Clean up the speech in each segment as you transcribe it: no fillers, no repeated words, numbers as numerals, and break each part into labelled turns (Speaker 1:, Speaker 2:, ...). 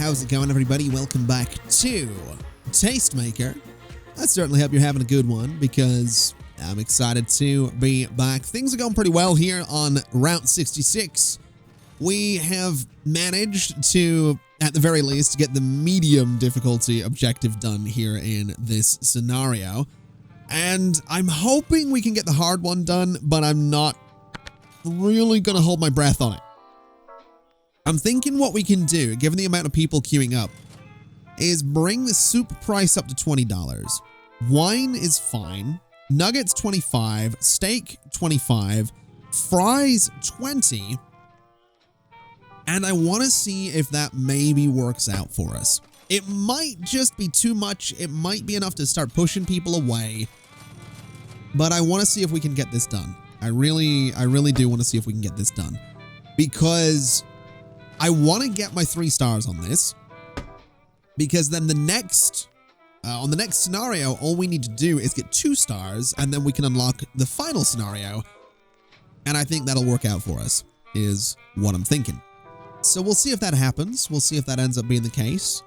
Speaker 1: how's it going, everybody? Welcome back to TasteMaker. I certainly hope you're having a good one because I'm excited to be back. Things are going pretty well here on Route 66. We have managed to, at the very least, get the medium difficulty objective done here in this scenario. And I'm hoping we can get the hard one done, but I'm not really going to hold my breath on it. I'm thinking what we can do, given the amount of people queuing up, is bring the soup price up to $20. Wine is fine. Nuggets, 25. Steak, 25. Fries, 20. And I want to see if that maybe works out for us. It might just be too much. It might be enough to start pushing people away. But I want to see if we can get this done. I really do want to see if we can get this done. Because I want to get my 3 stars on this. Because then the next, on the next scenario, all we need to do is get 2 stars. And then we can unlock the final scenario. And I think that'll work out for us, is what I'm thinking. So we'll see if that happens. We'll see if that ends up being the case.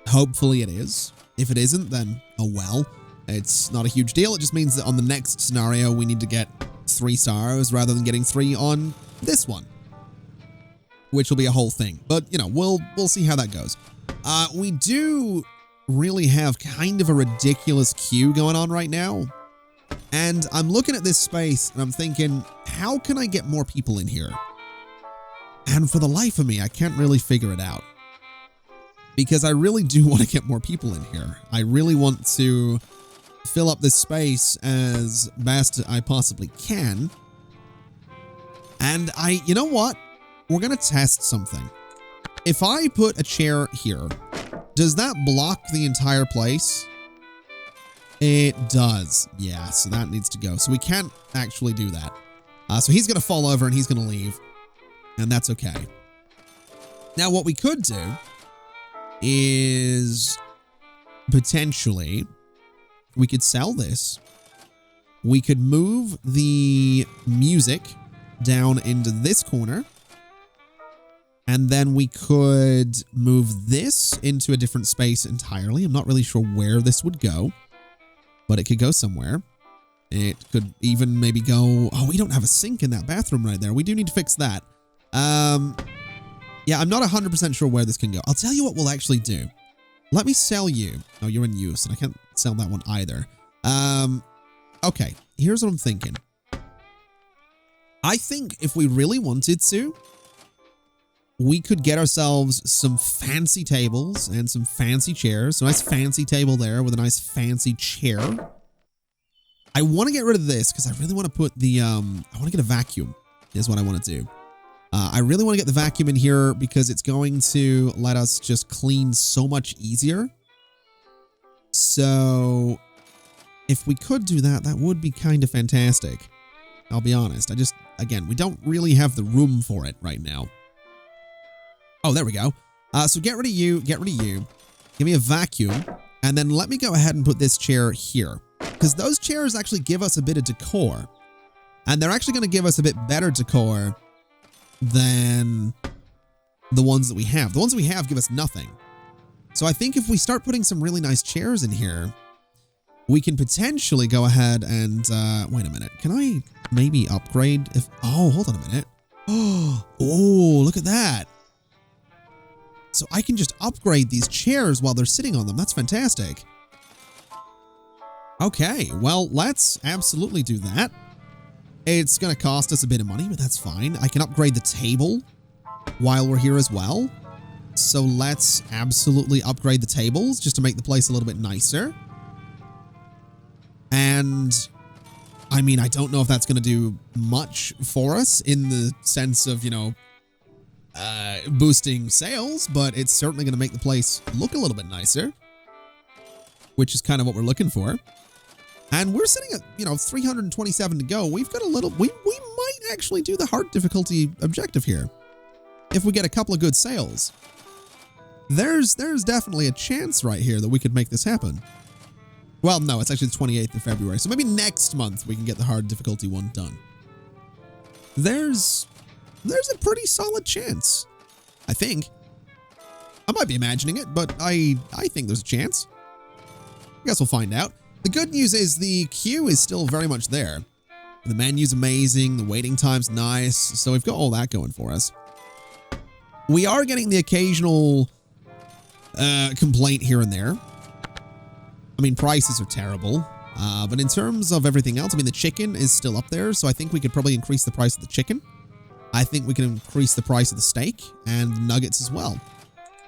Speaker 1: Hopefully it is. If it isn't, then oh well. It's not a huge deal. It just means that on the next scenario, we need to get 3 stars rather than getting 3 on this one. Which will be a whole thing. But, you know, we'll see how that goes. We do really have kind of a ridiculous queue going on right now. And I'm looking at this space and I'm thinking, how can I get more people in here? And for the life of me, I can't really figure it out. Because I really do want to get more people in here. I really want to fill up this space as best I possibly can. And you know what? We're going to test something. If I put a chair here, does that block the entire place? It does. Yeah, so that needs to go. So we can't actually do that. So he's going to fall over and he's going to leave. And that's okay. Now, what we could do is potentially we could sell this. We could move the music down into this corner. And then we could move this into a different space entirely. I'm not really sure where this would go, but it could go somewhere. It could even maybe go... Oh, we don't have a sink in that bathroom right there. We do need to fix that. Yeah, I'm not 100% sure where this can go. I'll tell you what we'll actually do. Let me sell you. Oh, you're in use, and I can't sell that one either. Okay, here's what I'm thinking. I think if we really wanted to, we could get ourselves some fancy tables and some fancy chairs. So a nice fancy table there with a nice fancy chair. I want to get rid of this because I really want to put the, I want to get a vacuum is what I want to do. I really want to get the vacuum in here because it's going to let us just clean so much easier. So if we could do that, that would be kind of fantastic. I'll be honest. Again, we don't really have the room for it right now. Oh, there we go. So get rid of you, get rid of you. Give me a vacuum, and then let me go ahead and put this chair here. Because those chairs actually give us a bit of decor. And they're actually going to give us a bit better decor than the ones that we have. The ones that we have give us nothing. So I think if we start putting some really nice chairs in here, we can potentially go ahead and, wait a minute. Can I maybe upgrade? Oh, hold on a minute. Oh, look at that. So I can just upgrade these chairs while they're sitting on them. That's fantastic. Okay, well, let's absolutely do that. It's going to cost us a bit of money, but that's fine. I can upgrade the table while we're here as well. So let's absolutely upgrade the tables just to make the place a little bit nicer. And I mean, I don't know if that's going to do much for us in the sense of, you know, boosting sales, but it's certainly going to make the place look a little bit nicer, which is kind of what we're looking for. And we're sitting at, you know, 327 to go. We've got a little, we might actually do the hard difficulty objective here. If we get a couple of good sales. There's definitely a chance right here that we could make this happen. Well, no, it's actually the 28th of February. So maybe next month we can get the hard difficulty one done. There's a pretty solid chance, I think. I'm might be imagining it, but I think there's a chance. I guess we'll find out. The good news is the queue is still very much there. The menu's amazing. The waiting time's nice. So we've got all that going for us. We are getting the occasional complaint here and there. I mean, prices are terrible. But in terms of everything else, I mean, the chicken is still up there. So I think we could probably increase the price of the chicken. I think we can increase the price of the steak and the nuggets as well.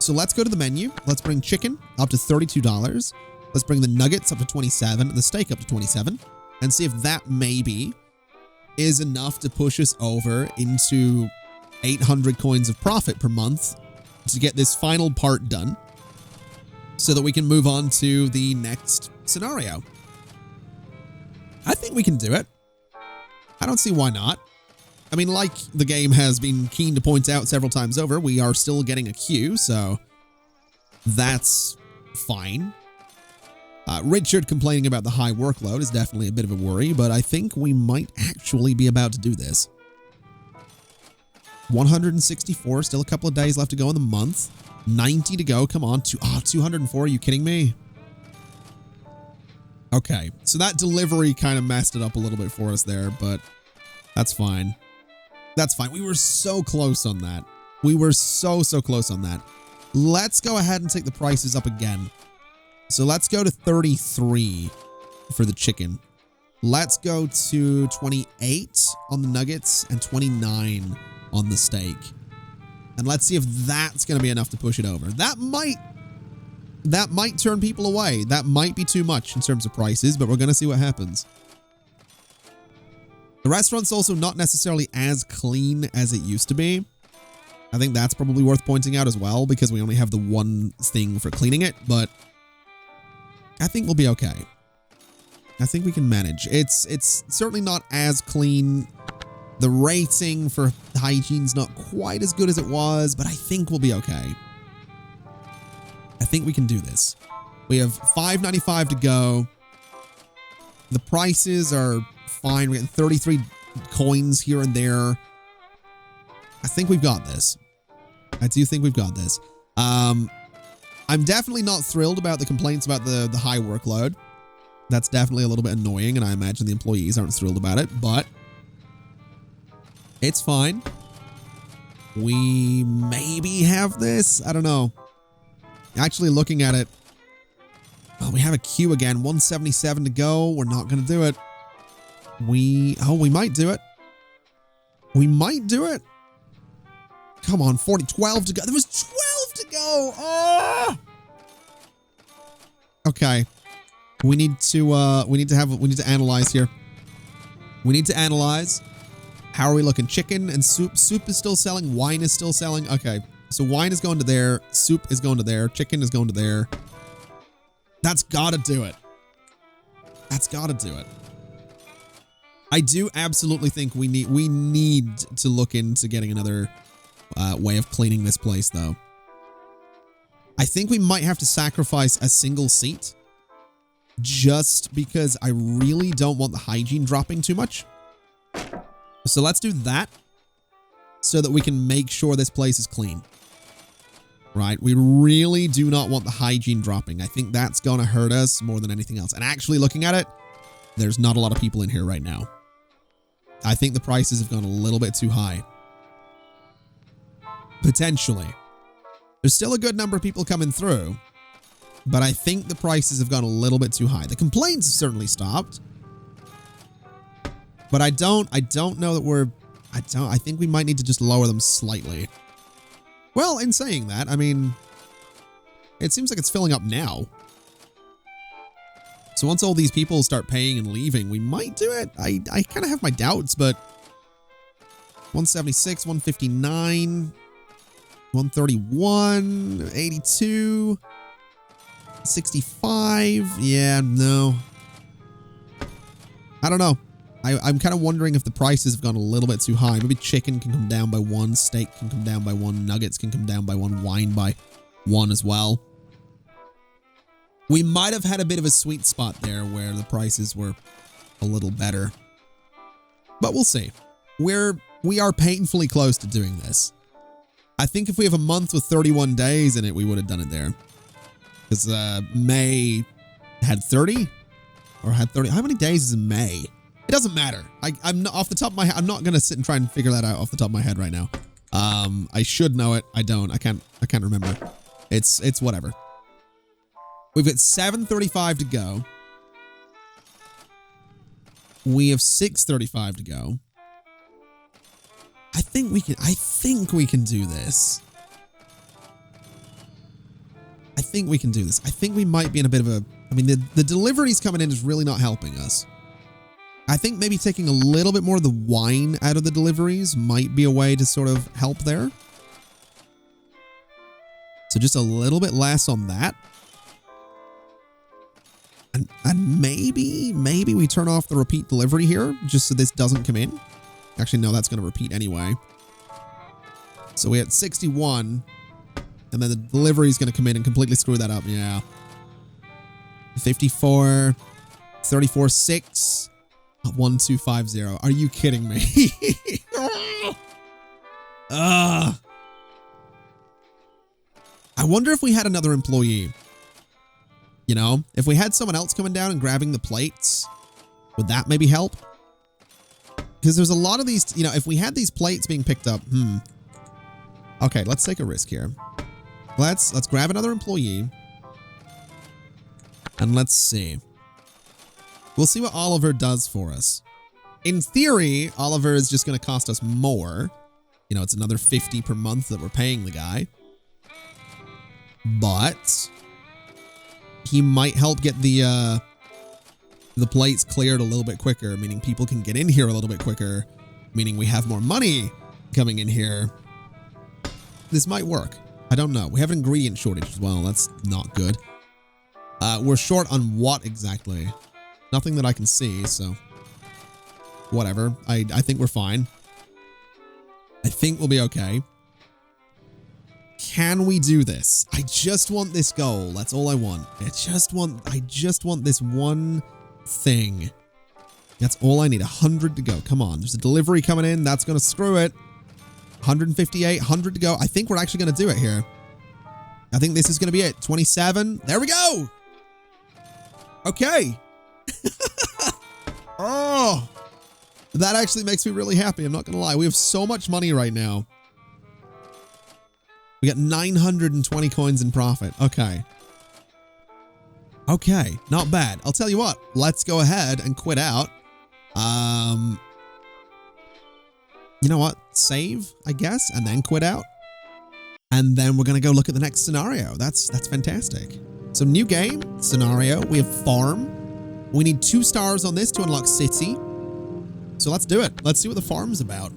Speaker 1: So let's go to the menu. Let's bring chicken up to $32. Let's bring the nuggets up to 27 and the steak up to 27 and see if that maybe is enough to push us over into 800 coins of profit per month to get this final part done so that we can move on to the next scenario. I think we can do it. I don't see why not. I mean, like the game has been keen to point out several times over, we are still getting a queue, so that's fine. Richard complaining about the high workload is definitely a bit of a worry, but I think we might actually be about to do this. 164, still a couple of days left to go in the month. 90 to go, come on. 204, are you kidding me? Okay, so that delivery kind of messed it up a little bit for us there, but that's fine. That's fine. We were so close on that. We were so close on that. Let's go ahead and take the prices up again. So let's go to 33 for the chicken. Let's go to 28 on the nuggets and 29 on the steak. And let's see if that's going to be enough to push it over. That might turn people away. That might be too much in terms of prices, but we're going to see what happens. The restaurant's also not necessarily as clean as it used to be. I think that's probably worth pointing out as well because we only have the one thing for cleaning it, but I think we'll be okay. I think we can manage. It's certainly not as clean. The rating for hygiene's not quite as good as it was, but I think we'll be okay. I think we can do this. We have $5.95 to go. The prices are fine. We're getting 33 coins here and there. I think we've got this. I do think we've got this. I'm definitely not thrilled about the complaints about the high workload. That's definitely a little bit annoying, and I imagine the employees aren't thrilled about it, but it's fine. We maybe have this. I don't know. Actually looking at it, oh, we have a queue again. 177 to go. We're not going to do it. We might do it. We might do it. Come on, 12 to go. There was 12 to go. Oh! Okay. We need to analyze here. We need to analyze. How are we looking? Chicken and soup. Soup is still selling. Wine is still selling. Okay. So wine is going to there. Soup is going to there. Chicken is going to there. That's got to do it. That's got to do it. I do absolutely think we need to look into getting another way of cleaning this place, though. I think we might have to sacrifice a single seat just because I really don't want the hygiene dropping too much. So let's do that so that we can make sure this place is clean. Right? We really do not want the hygiene dropping. I think that's going to hurt us more than anything else. And actually looking at it, there's not a lot of people in here right now. I think the prices have gone a little bit too high. Potentially. There's still a good number of people coming through, but I think the prices have gone a little bit too high. The complaints have certainly stopped, but I don't know that I think we might need to just lower them slightly. Well, in saying that, I mean, it seems like it's filling up now. So once all these people start paying and leaving, we might do it. I kind of have my doubts, but 176, 159, 131, 82, 65. Yeah, no. I don't know. I'm kind of wondering if the prices have gone a little bit too high. Maybe chicken can come down by 1, steak can come down by 1, nuggets can come down by 1, wine by 1 as well. We might have had a bit of a sweet spot there where the prices were a little better. But we'll see. We are painfully close to doing this. I think if we have a month with 31 days in it, we would have done it there. Because May had 30 or had 30. How many days is in May? It doesn't matter. I'm not off the top of my head. I'm not going to sit and try and figure that out off the top of my head right now. I should know it. I don't. I can't remember. It's whatever. We've got 7:35 to go. We have 6:35 to go. I think we can do this. I think we can do this. I think we might be in a bit of a... I mean, the deliveries coming in is really not helping us. I think maybe taking a little bit more of the wine out of the deliveries might be a way to sort of help there. So just a little bit less on that. And maybe we turn off the repeat delivery here just so this doesn't come in. Actually, no, that's going to repeat anyway. So we had 61. And then the delivery is going to come in and completely screw that up. Yeah. 54. 34, 6. 1250. Are you kidding me? I wonder if we had another employee. You know, if we had someone else coming down and grabbing the plates, would that maybe help? Because there's a lot of these, you know, if we had these plates being picked up, Okay, let's take a risk here. Let's grab another employee. And let's see. We'll see what Oliver does for us. In theory, Oliver is just going to cost us more. You know, it's another 50 per month that we're paying the guy. But he might help get the plates cleared a little bit quicker, meaning people can get in here a little bit quicker, meaning we have more money coming in here. This might work. I don't know. We have an ingredient shortage as well. That's not good. We're short on what exactly? Nothing that I can see, so whatever. I think we're fine. I think we'll be okay. Can we do this? I just want this goal. That's all I want. I just want this one thing. That's all I need. 100 to go. Come on. There's a delivery coming in. That's going to screw it. 158, 100 to go. I think we're actually going to do it here. I think this is going to be it. 27. There we go. Okay. Oh, that actually makes me really happy. I'm not going to lie. We have so much money right now. We got 920 coins in profit. Okay. Okay. Not bad. I'll tell you what. Let's go ahead and quit out. You know what? Save, I guess, and then quit out. And then we're going to go look at the next scenario. That's fantastic. So new game, scenario. We have farm. We need 2 stars on this to unlock city. So let's do it. Let's see what the farm's about.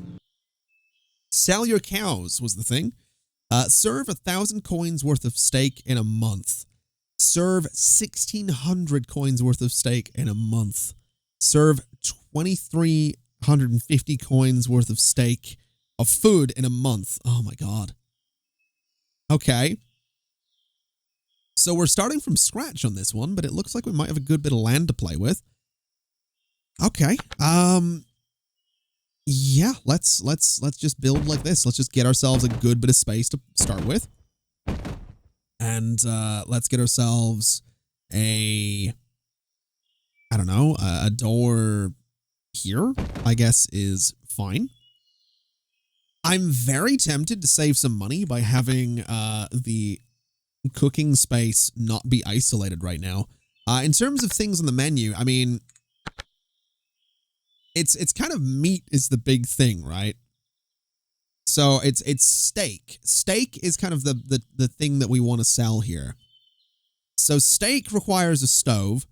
Speaker 1: Sell your cows was the thing. Serve 1,000 coins worth of steak in a month. Serve 1,600 coins worth of steak in a month. Serve 2,350 coins worth of steak of food in a month. Oh my God. Okay. So we're starting from scratch on this one, but it looks like we might have a good bit of land to play with. Okay. Yeah, let's just build like this. Let's just get ourselves a good bit of space to start with. And let's get ourselves a door here, I guess is fine. I'm very tempted to save some money by having the cooking space not be isolated right now. In terms of things on the menu, I mean, it's kind of meat is the big thing, right? So it's steak. Steak is kind of the thing that we want to sell here. So steak requires a stove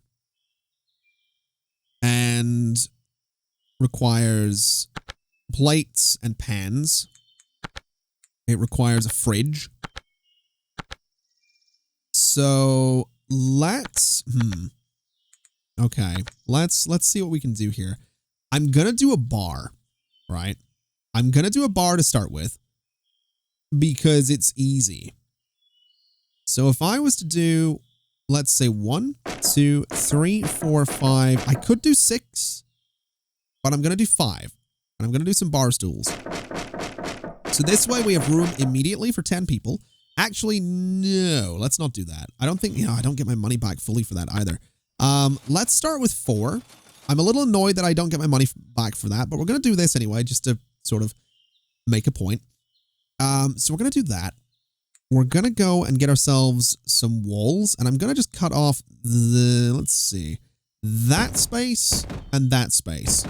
Speaker 1: and requires plates and pans. It requires a fridge. So let's okay, let's see what we can do here. I'm gonna do a bar, right? I'm gonna do a bar to start with because it's easy. So if I was to do, let's say 1, 2, 3, 4, 5, I could do 6, but I'm gonna do 5. And I'm gonna do some bar stools. So this way we have room immediately for 10 people. Actually, no, let's not do that. I don't think, I don't get my money back fully for that either. Let's start with 4. I'm a little annoyed that I don't get my money back for that, but we're going to do this anyway, just to sort of make a point. So we're going to do that. We're going to go and get ourselves some walls, and I'm going to just cut off let's see, that space and that space.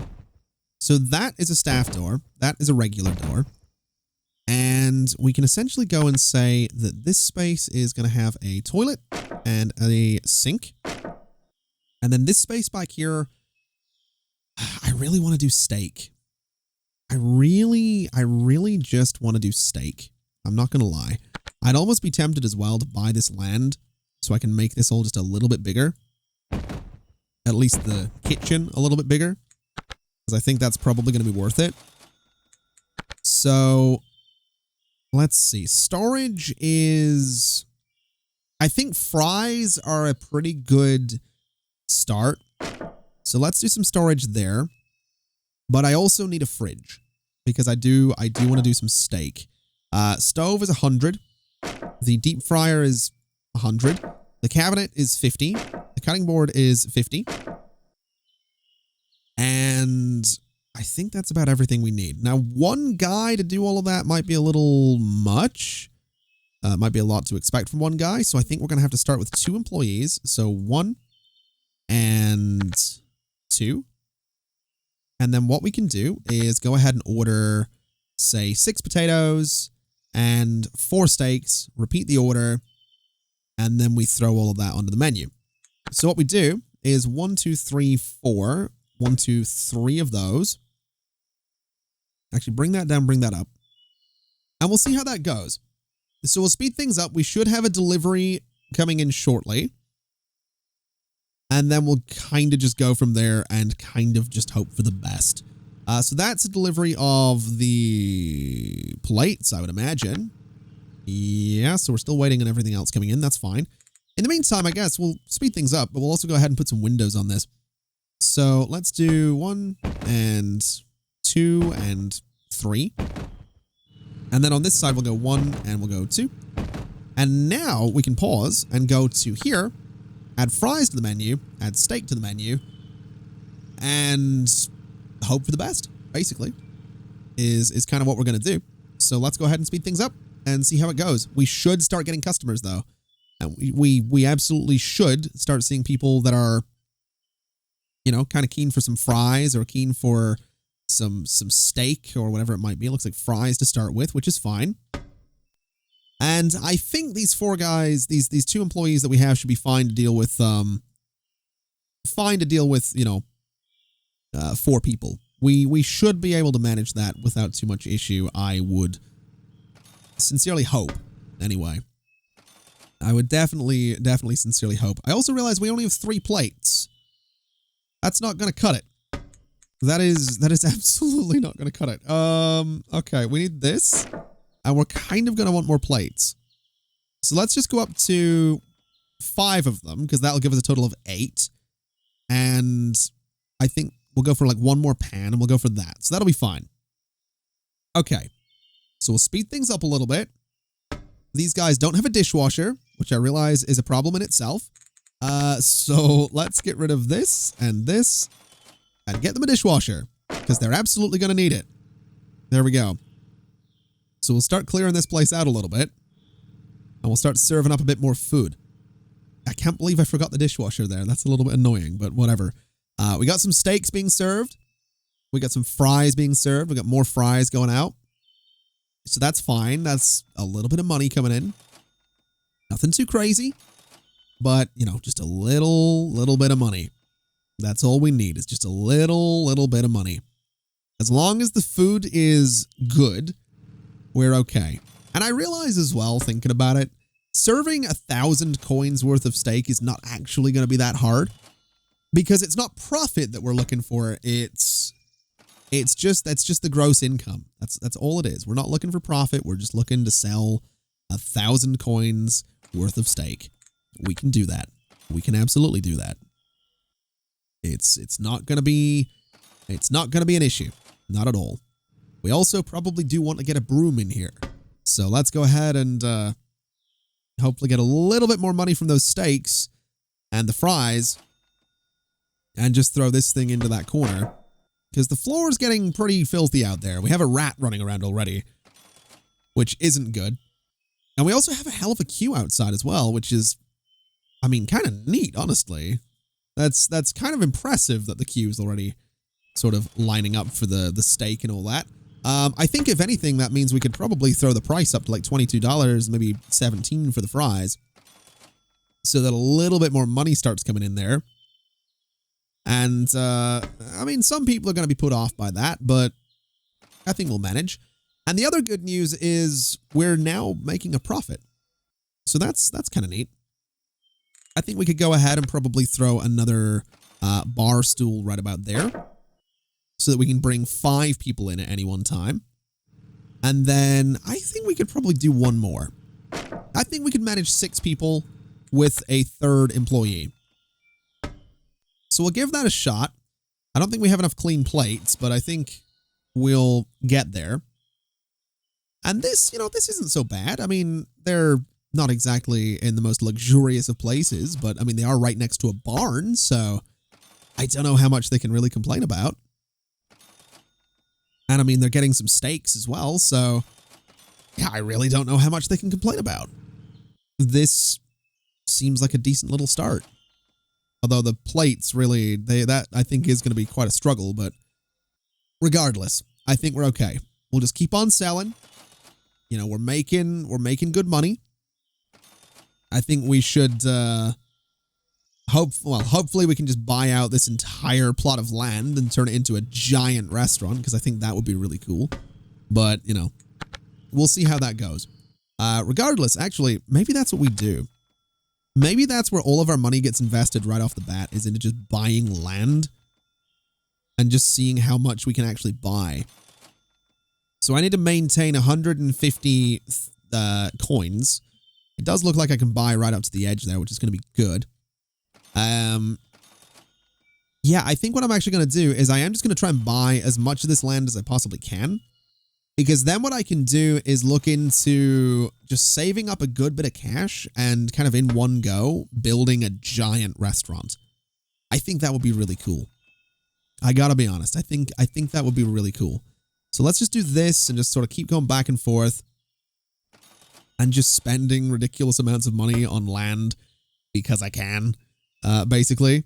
Speaker 1: So that is a staff door. That is a regular door. And we can essentially go and say that this space is going to have a toilet and a sink. And then this space back here, I really want to do steak. I really just want to do steak. I'm not going to lie. I'd almost be tempted as well to buy this land so I can make this all just a little bit bigger. At least the kitchen a little bit bigger. Because I think that's probably going to be worth it. So let's see. Storage is... I think fries are a pretty good start. So let's do some storage there. But I also need a fridge. Because I do want to do some steak. Stove is 100. The deep fryer is 100. The cabinet is 50. The cutting board is 50. And I think that's about everything we need. Now, one guy to do all of that might be a little much. Might be a lot to expect from one guy. So I think we're going to have to start with 2 employees. So 1 and 2. And then what we can do is go ahead and order, say, 6 potatoes and 4 steaks, repeat the order, and then we throw all of that onto the menu. So what we do is 1, 2, 3, 4. 1, 2, 3 of those. Actually, bring that down, bring that up. And we'll see how that goes. So we'll speed things up. We should have a delivery coming in shortly. And then we'll kind of just go from there and kind of just hope for the best. So that's a delivery of the plates, I would imagine. Yeah, so we're still waiting on everything else coming in. That's fine. In the meantime, I guess we'll speed things up, but we'll also go ahead and put some windows on this. So let's do 1 and 2 and 3. And then on this side, we'll go 1 and we'll go 2. And now we can pause and go to here, add fries to the menu, add steak to the menu, and hope for the best, basically, is kind of what we're going to do. So let's go ahead and speed things up and see how it goes. We should start getting customers, though. And we absolutely should start seeing people that are, kind of keen for some fries or keen for some steak or whatever it might be. It looks like fries to start with, which is fine. And I think these 4 guys, these 2 employees that we have should be fine to deal with, 4 people. We should be able to manage that without too much issue. I would sincerely hope, anyway. I would definitely sincerely hope. I also realize we only have 3 plates. That's not going to cut it. That is absolutely not going to cut it. Okay, we need this. And we're kind of going to want more plates. So let's just go up to 5 of them, because that'll give us a total of 8. And I think we'll go for like 1 more pan, and we'll go for that. So that'll be fine. Okay. So we'll speed things up a little bit. These guys don't have a dishwasher, which I realize is a problem in itself. So let's get rid of this and get them a dishwasher, because they're absolutely going to need it. There we go. So we'll start clearing this place out a little bit, and we'll start serving up a bit more food. I can't believe I forgot the dishwasher there. That's a little bit annoying, but whatever. We got some steaks being served. We got some fries being served. We got more fries going out. So that's fine. That's a little bit of money coming in. Nothing too crazy, but, just a little bit of money. That's all we need, is just a little bit of money. As long as the food is good, we're okay. And I realize as well, thinking about it, serving 1,000 coins worth of steak is not actually going to be that hard, because it's not profit that we're looking for. That's just the gross income. That's all it is. We're not looking for profit. We're just looking to sell 1,000 coins worth of steak. We can do that. We can absolutely do that. It's not going to be an issue. Not at all. We also probably do want to get a broom in here. So let's go ahead and hopefully get a little bit more money from those steaks and the fries and just throw this thing into that corner because the floor is getting pretty filthy out there. We have a rat running around already, which isn't good. And we also have a hell of a queue outside as well, which is, I mean, kind of neat, honestly. That's kind of impressive that the queue is already sort of lining up for the steak and all that. I think if anything, that means we could probably throw the price up to like $22, maybe $17 for the fries, so that a little bit more money starts coming in there. And, I mean, some people are going to be put off by that, but I think we'll manage. And the other good news is we're now making a profit. So that's kind of neat. I think we could go ahead and probably throw another bar stool right about there so that we can bring 5 people in at any one time. And then I think we could probably do one more. I think we could manage 6 people with a 3rd employee. So we'll give that a shot. I don't think we have enough clean plates, but I think we'll get there. And this, you know, this isn't so bad. I mean, they're not exactly in the most luxurious of places, but I mean, they are right next to a barn, so I don't know how much they can really complain about. And I mean, they're getting some steaks as well, so yeah, I really don't know how much they can complain about. This seems like a decent little start. Although the plates really, that I think is going to be quite a struggle, but regardless, I think we're okay. We'll just keep on selling. You know, we're making good money. I think we should hopefully we can just buy out this entire plot of land and turn it into a giant restaurant, because I think that would be really cool. But, you know, we'll see how that goes. Regardless, actually, maybe that's what we do. Maybe that's where all of our money gets invested right off the bat, is into just buying land and just seeing how much we can actually buy. So I need to maintain 150 coins. It does look like I can buy right up to the edge there, which is going to be good. Yeah, I think what I'm actually going to do is I am just going to try and buy as much of this land as I possibly can. Because then what I can do is look into just saving up a good bit of cash and kind of in one go building a giant restaurant. I think that would be really cool. I gotta be honest. I think that would be really cool. So let's just do this and just sort of keep going back and forth and just spending ridiculous amounts of money on land because I can, basically.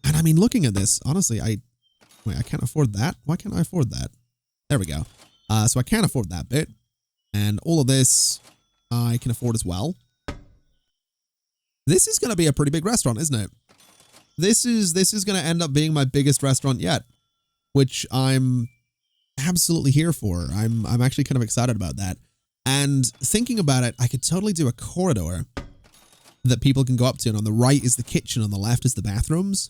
Speaker 1: And I mean, looking at this, honestly, I can't afford that. Why can't I afford that? There we go. So I can't afford that bit. And all of this I can afford as well. This is going to be a pretty big restaurant, isn't it? This is going to end up being my biggest restaurant yet, which I'm absolutely here for. I'm actually kind of excited about that. And thinking about it, I could totally do a corridor that people can go up to. And on the right is the kitchen, on the left is the bathrooms.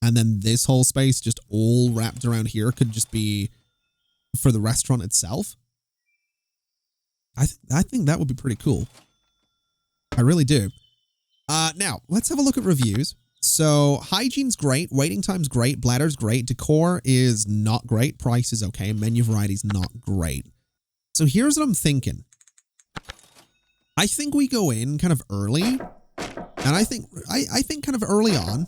Speaker 1: And then this whole space just all wrapped around here could just be for the restaurant itself. I think that would be pretty cool. I really do. Now, let's have a look at reviews. So, hygiene's great, waiting time's great, bladder's great, decor is not great, price is okay, menu variety's not great. So here's what I'm thinking. I think we go in kind of early, and I think kind of early on,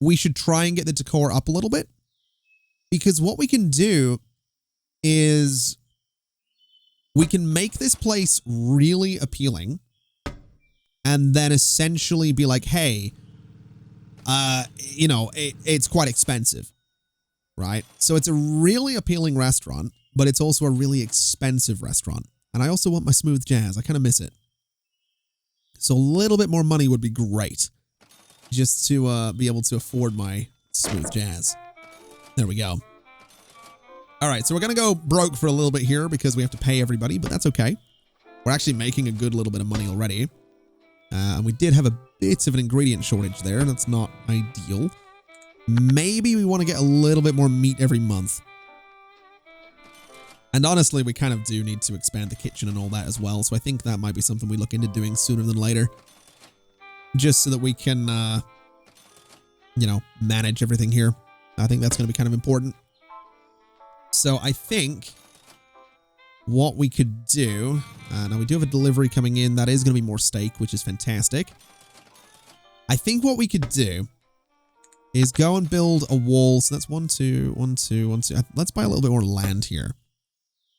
Speaker 1: we should try and get the decor up a little bit. Because what we can do is we can make this place really appealing and then essentially be like, hey, you know, it's quite expensive, right? So it's a really appealing restaurant, but it's also a really expensive restaurant. And I also want my smooth jazz. I kind of miss it. So a little bit more money would be great just to be able to afford my smooth jazz. There we go. All right, so we're going to go broke for a little bit here because we have to pay everybody, but that's okay. We're actually making a good little bit of money already. And we did have a bit of an ingredient shortage there. That's not ideal. Maybe we want to get a little bit more meat every month. And honestly, we kind of do need to expand the kitchen and all that as well. So I think that might be something we look into doing sooner than later. Just so that we can, you know, manage everything here. I think that's going to be kind of important. So I think what we could do, now we do have a delivery coming in. That is going to be more steak, which is fantastic. I think what we could do is go and build a wall. So that's 1, 2, 1, 2, 1, 2. Let's buy a little bit more land here.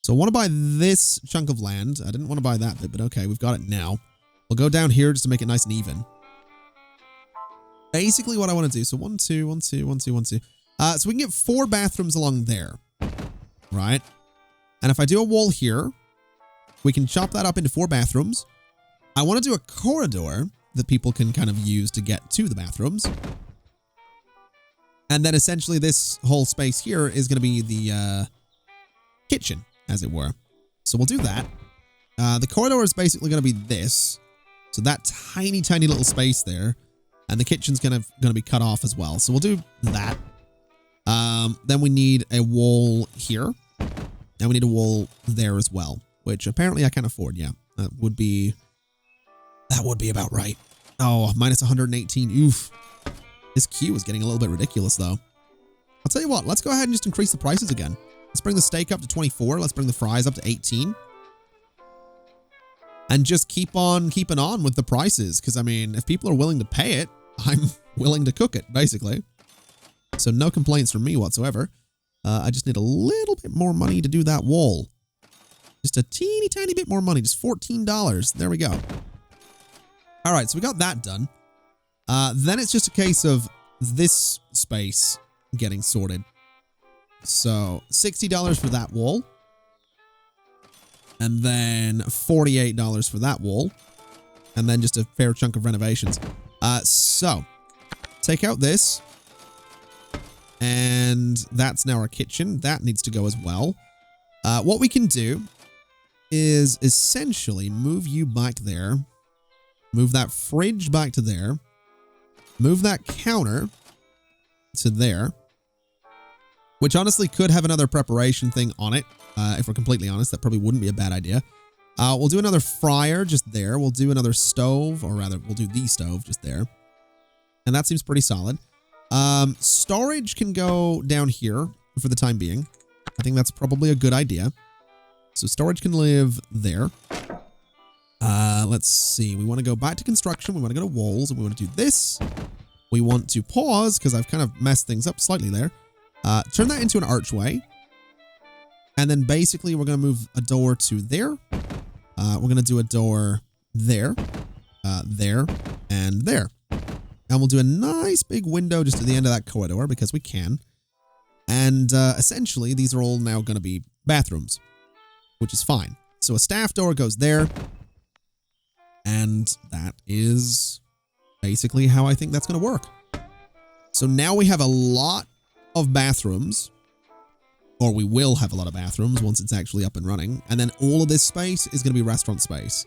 Speaker 1: So I want to buy this chunk of land. I didn't want to buy that bit, but okay, we've got it now. We'll go down here just to make it nice and even. Basically what I want to do, so 1, 2, 1, 2, 1, 2, 1, 2. So we can get 4 bathrooms along there, right? And if I do a wall here, we can chop that up into 4 bathrooms. I want to do a corridor that people can kind of use to get to the bathrooms. And then essentially this whole space here is going to be the kitchen, as it were. So we'll do that. The corridor is basically going to be this. So that tiny, tiny little space there. And the kitchen's going to be cut off as well. So we'll do that. Then we need a wall here. And we need a wall there as well. Which apparently I can afford, yeah. That would be about right. Oh, minus 118. Oof. This queue is getting a little bit ridiculous, though. I'll tell you what. Let's go ahead and just increase the prices again. Let's bring the steak up to 24. Let's bring the fries up to 18. And just keep on keeping on with the prices. Because, I mean, if people are willing to pay it, I'm willing to cook it, basically. So no complaints from me whatsoever. I just need a little bit more money to do that wall. Just a teeny tiny bit more money. Just $14. There we go. All right, so we got that done. Then it's just a case of this space getting sorted. So $60 for that wall. And then $48 for that wall. And then just a fair chunk of renovations. So take out this. And that's now our kitchen. That needs to go as well. What we can do is essentially move you back there. Move that fridge back to there. Move that counter to there. Which honestly could have another preparation thing on it. If we're completely honest, that probably wouldn't be a bad idea. We'll do another fryer just there. We'll do another stove, or rather, we'll do the stove just there. And that seems pretty solid. Storage can go down here for the time being. I think that's probably a good idea. So storage can live there. Let's see. We want to go back to construction. We want to go to walls, and we want to do this. We want to pause because I've kind of messed things up slightly there. Turn that into an archway. And then basically we're going to move a door to there. We're going to do a door there, there, and there. And we'll do a nice big window just at the end of that corridor because we can. And essentially, these are all now going to be bathrooms, which is fine. So a staff door goes there. And that is basically how I think that's going to work. So now we have a lot of bathrooms. Or we will have a lot of bathrooms once it's actually up and running. And then all of this space is going to be restaurant space.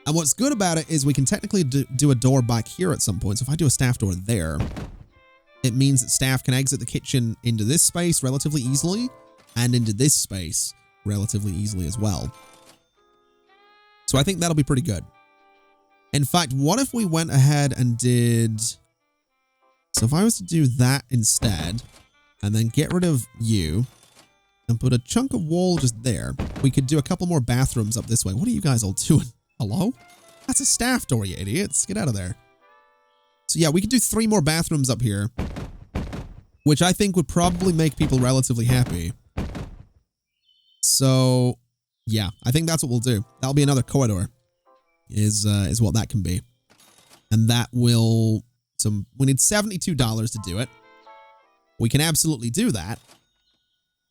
Speaker 1: And what's good about it is we can technically do a door back here at some point. So if I do a staff door there, it means that staff can exit the kitchen into this space relatively easily and into this space relatively easily as well. So I think that'll be pretty good. In fact, what if we went ahead and did... So if I was to do that instead and then get rid of you and put a chunk of wall just there, we could do a couple more bathrooms up this way. What are you guys all doing? Hello? That's a staff door, you idiots. Get out of there. So yeah, we could do 3 more bathrooms up here, which I think would probably make people relatively happy. So yeah, I think that's what we'll do. That'll be another corridor is what that can be. And that will... So we need $72 to do it. We can absolutely do that.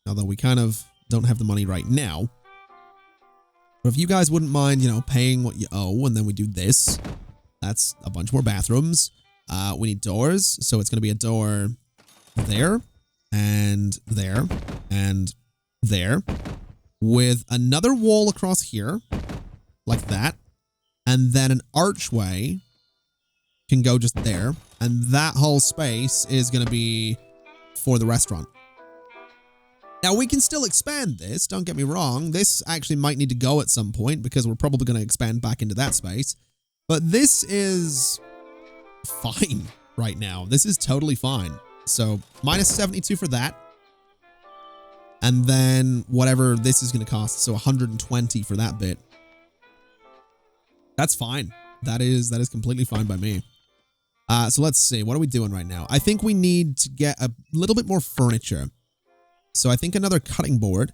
Speaker 1: Although we kind of don't have the money right now. But if you guys wouldn't mind, you know, paying what you owe, and then we do this. That's a bunch more bathrooms. We need doors. So it's going to be a door there, and there, and there. With another wall across here, like that. And then an archway can go just there. And that whole space is going to be for the restaurant. Now, we can still expand this, don't get me wrong. This actually might need to go at some point because we're probably going to expand back into that space. But this is fine right now. This is totally fine. So, minus 72 for that. And then whatever this is going to cost. So 120 for that bit. That's fine. That is completely fine by me. So let's see. What are we doing right now? I think we need to get a little bit more furniture. So I think another cutting board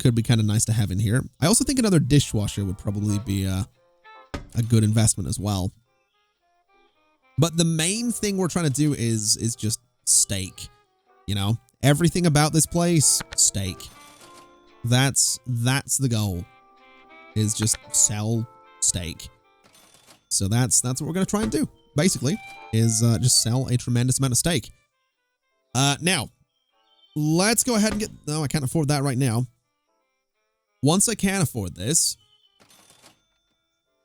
Speaker 1: could be kind of nice to have in here. I also think another dishwasher would probably be a good investment as well. But the main thing we're trying to do is just steak. You know, everything about this place, steak. That's the goal. Is just sell steak. So that's what we're gonna try and do. Basically, is just sell a tremendous amount of steak. Now, let's go ahead and get... No, I can't afford that right now. Once I can afford this,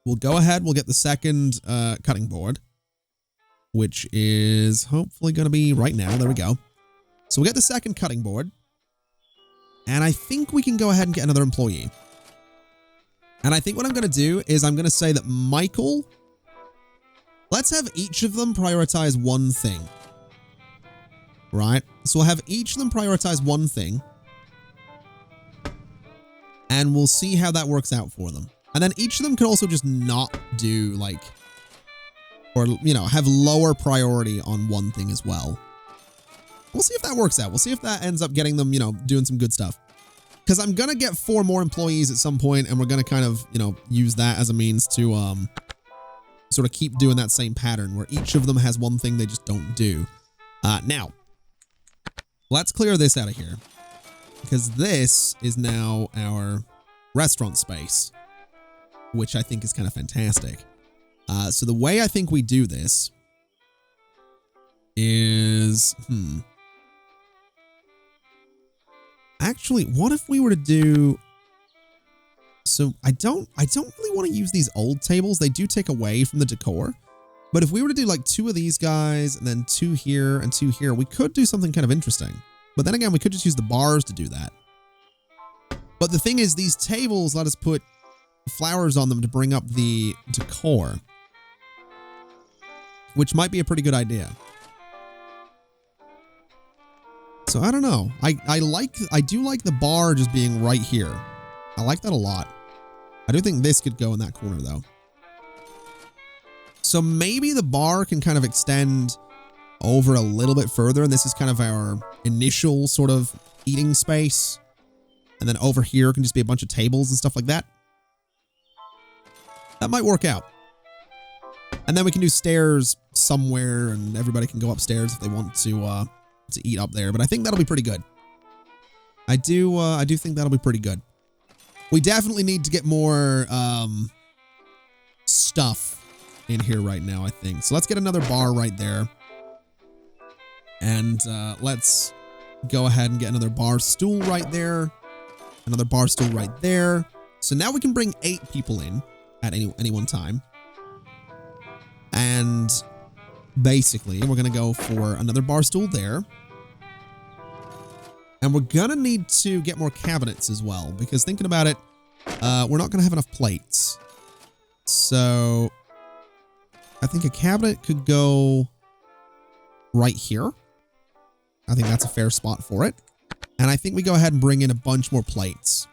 Speaker 1: we'll go ahead, we'll get the second cutting board, which is hopefully going to be right now. There we go. So we'll get the second cutting board, and I think we can go ahead and get another employee. And I think what I'm going to do is I'm going to say that Michael... Let's have each of them prioritize one thing. Right? So we'll have each of them prioritize one thing. And we'll see how that works out for them. And then each of them can also just not do, like... Or, you know, have lower priority on one thing as well. We'll see if that works out. We'll see if that ends up getting them, you know, doing some good stuff. Because I'm going to get 4 more employees at some point, and we're going to kind of, you know, use that as a means to... sort of keep doing that same pattern where each of them has one thing they just don't do. Now, let's clear this out of here because this is now our restaurant space, which I think is kind of fantastic. So the way I think we do this is, actually, what if we were to do... So I don't really want to use these old tables. They do take away from the decor. But if we were to do like 2 of these guys and then 2 here and 2 here, we could do something kind of interesting. But then again, we could just use the bars to do that. But the thing is, these tables let us put flowers on them to bring up the decor, which might be a pretty good idea. So I don't know. I do like the bar just being right here. I like that a lot. I do think this could go in that corner, though. So maybe the bar can kind of extend over a little bit further, and this is kind of our initial sort of eating space. And then over here can just be a bunch of tables and stuff like that. That might work out. And then we can do stairs somewhere, and everybody can go upstairs if they want to eat up there. But I think that'll be pretty good. I do think that'll be pretty good. We definitely need to get more stuff in here right now, I think. So let's get another bar right there. And let's go ahead and get another bar stool right there. Another bar stool right there. So now we can bring 8 people in at any one time. And basically, we're going to go for another bar stool there. And we're going to need to get more cabinets as well, because thinking about it, we're not going to have enough plates. So I think a cabinet could go right here. I think that's a fair spot for it. And I think we go ahead and bring in a bunch more plates.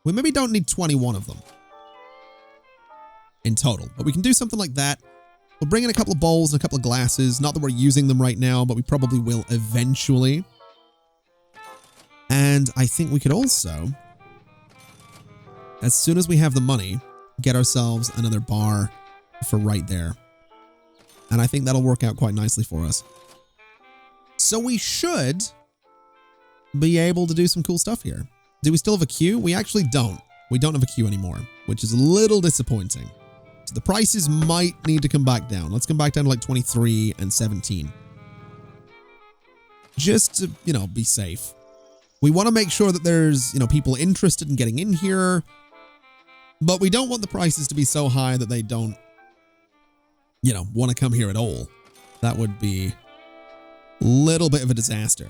Speaker 1: We maybe don't need 21 of them in total, but we can do something like that. We'll bring in a couple of bowls and a couple of glasses. Not that we're using them right now, but we probably will eventually. And I think we could also, as soon as we have the money, get ourselves another bar for right there. And I think that'll work out quite nicely for us. So we should be able to do some cool stuff here. Do we still have a queue? We actually don't. We don't have a queue anymore, which is a little disappointing. So the prices might need to come back down. Let's come back down to like 23 and 17. Just to, you know, be safe. We want to make sure that there's, you know, people interested in getting in here, but we don't want the prices to be so high that they don't, you know, want to come here at all. That would be a little bit of a disaster,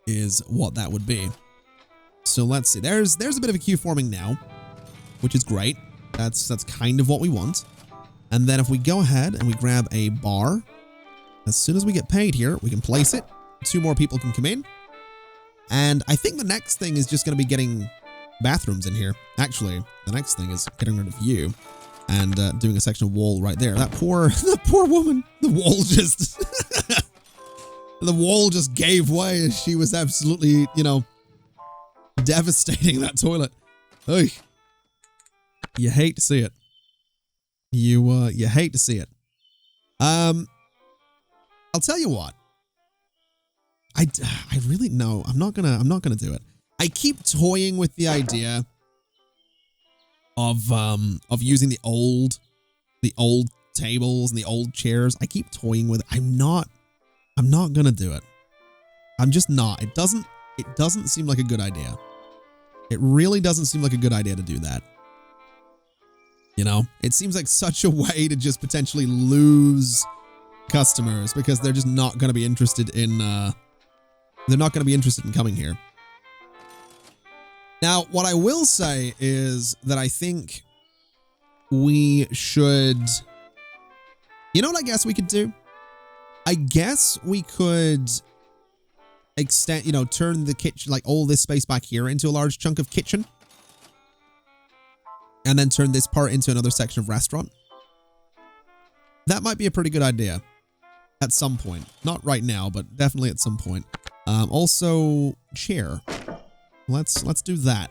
Speaker 1: is what that would be. So let's see. There's a bit of a queue forming now, which is great. That's kind of what we want. And then if we go ahead and we grab a bar, as soon as we get paid here, we can place it. 2 more people can come in. And I think the next thing is just going to be getting bathrooms in here. Actually, the next thing is getting rid of you and doing a section of wall right there. That poor woman. The wall just, the wall just gave way as she was absolutely, you know, devastating that toilet. Oy. You hate to see it. You hate to see it. I'll tell you what. I really no. I'm not gonna do it. I keep toying with the idea of using the old tables and the old chairs. I keep toying with it. I'm not gonna do it. I'm just not. It doesn't seem like a good idea. It really doesn't seem like a good idea to do that. You know, it seems like such a way to just potentially lose customers because they're just not going to be interested in, they're not going to be interested in coming here. Now, what I will say is that I think we should, you know what I guess we could do? I guess we could extend, you know, turn the kitchen, like all this space back here into a large chunk of kitchen. And then turn this part into another section of restaurant. That might be a pretty good idea. At some point. Not right now, but definitely at some point. Also, chair. Let's do that.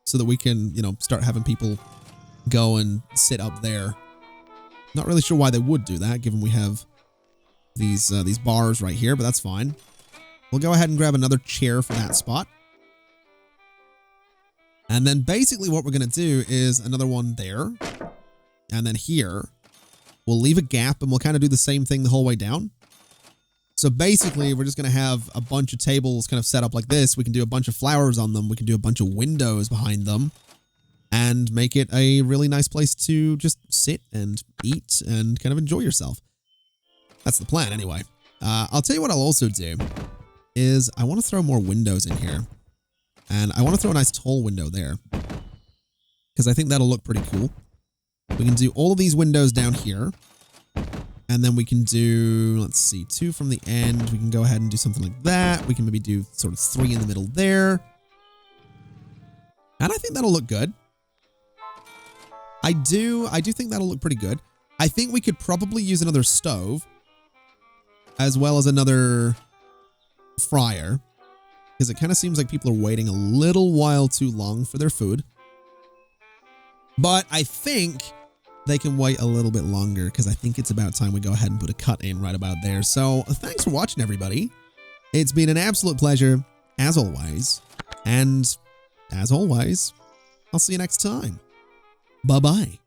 Speaker 1: So that we can, you know, start having people go and sit up there. Not really sure why they would do that, given we have these bars right here, but that's fine. We'll go ahead and grab another chair for that spot. And then basically what we're going to do is another one there. And then here, we'll leave a gap and we'll kind of do the same thing the whole way down. So basically, we're just going to have a bunch of tables kind of set up like this. We can do a bunch of flowers on them. We can do a bunch of windows behind them and make it a really nice place to just sit and eat and kind of enjoy yourself. That's the plan anyway. I'll tell you what I'll also do is I want to throw more windows in here. And I want to throw a nice tall window there because I think that'll look pretty cool. We can do all of these windows down here. And then we can do, let's see, 2 from the end. We can go ahead and do something like that. We can maybe do sort of 3 in the middle there. And I think that'll look good. I do think that'll look pretty good. I think we could probably use another stove as well as another fryer. Because it kind of seems like people are waiting a little while too long for their food. But I think they can wait a little bit longer because I think it's about time we go ahead and put a cut in right about there. So thanks for watching, everybody. It's been an absolute pleasure, as always. And as always, I'll see you next time. Bye-bye.